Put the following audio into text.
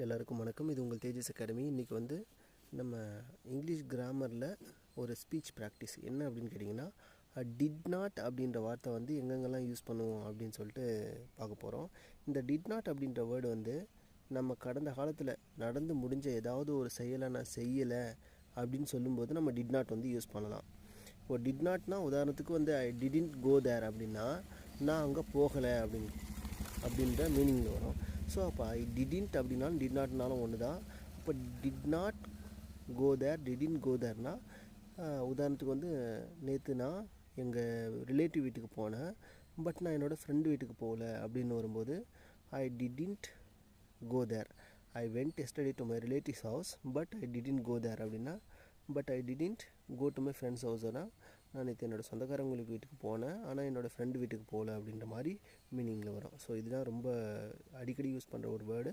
எல்லாருக்கும் வணக்கம். இது உங்கள் தேஜஸ் அகாடமி. இன்றைக்கி வந்து நம்ம இங்கிலீஷ் கிராமரில் ஒரு ஸ்பீச் ப்ராக்டிஸ் என்ன அப்படின்னு கேட்டிங்கன்னா, டிட் நாட் அப்படின்ற வார்த்தை வந்து எங்கெங்கெல்லாம் யூஸ் பண்ணுவோம் அப்படின்னு சொல்லிட்டு பார்க்க போகிறோம். இந்த டிட் நாட் அப்படின்ற வேர்டு வந்து நம்ம கடந்த காலத்தில் நடந்து முடிஞ்ச ஏதாவது ஒரு செயலை நான் செய்யலை அப்படின்னு சொல்லும்போது நம்ம டிட் நாட் வந்து யூஸ் பண்ணலாம். இப்போ டிட் நாட்னா உதாரணத்துக்கு வந்து ஐ டிடன்ட் கோ தேர் அப்படின்னா நான் அங்கே போகலை அப்படின்ற மீனிங்கில் வரும். ஸோ அப்போ ஐ டிடன்ட் அப்படின்னாலும் டிட் நாட்னாலும் ஒன்று தான். இப்போ did not go there, didn't go தேர்னால் உதாரணத்துக்கு வந்து நேற்று நான் எங்கள் ரிலேட்டிவ் வீட்டுக்கு போனேன், பட் நான் என்னோடய ஃப்ரெண்டு வீட்டுக்கு போகல அப்படின்னு வரும்போது I didn't go there. I went yesterday to my relatives house but I didn't go there அப்படின்னா, but I didn't go to my friends ஹவுஸ்னா நான் நேற்று என்னோடய சொந்தக்காரங்களுக்கு வீட்டுக்கு போனேன், ஆனால் என்னோடய ஃப்ரெண்டு வீட்டுக்கு போகல அப்படின்ற மாதிரி மீனிங்கில் வரும். ஸோ இதுதான் ரொம்ப அடிக்கடி யூஸ் பண்ணுற ஒரு வேர்டு.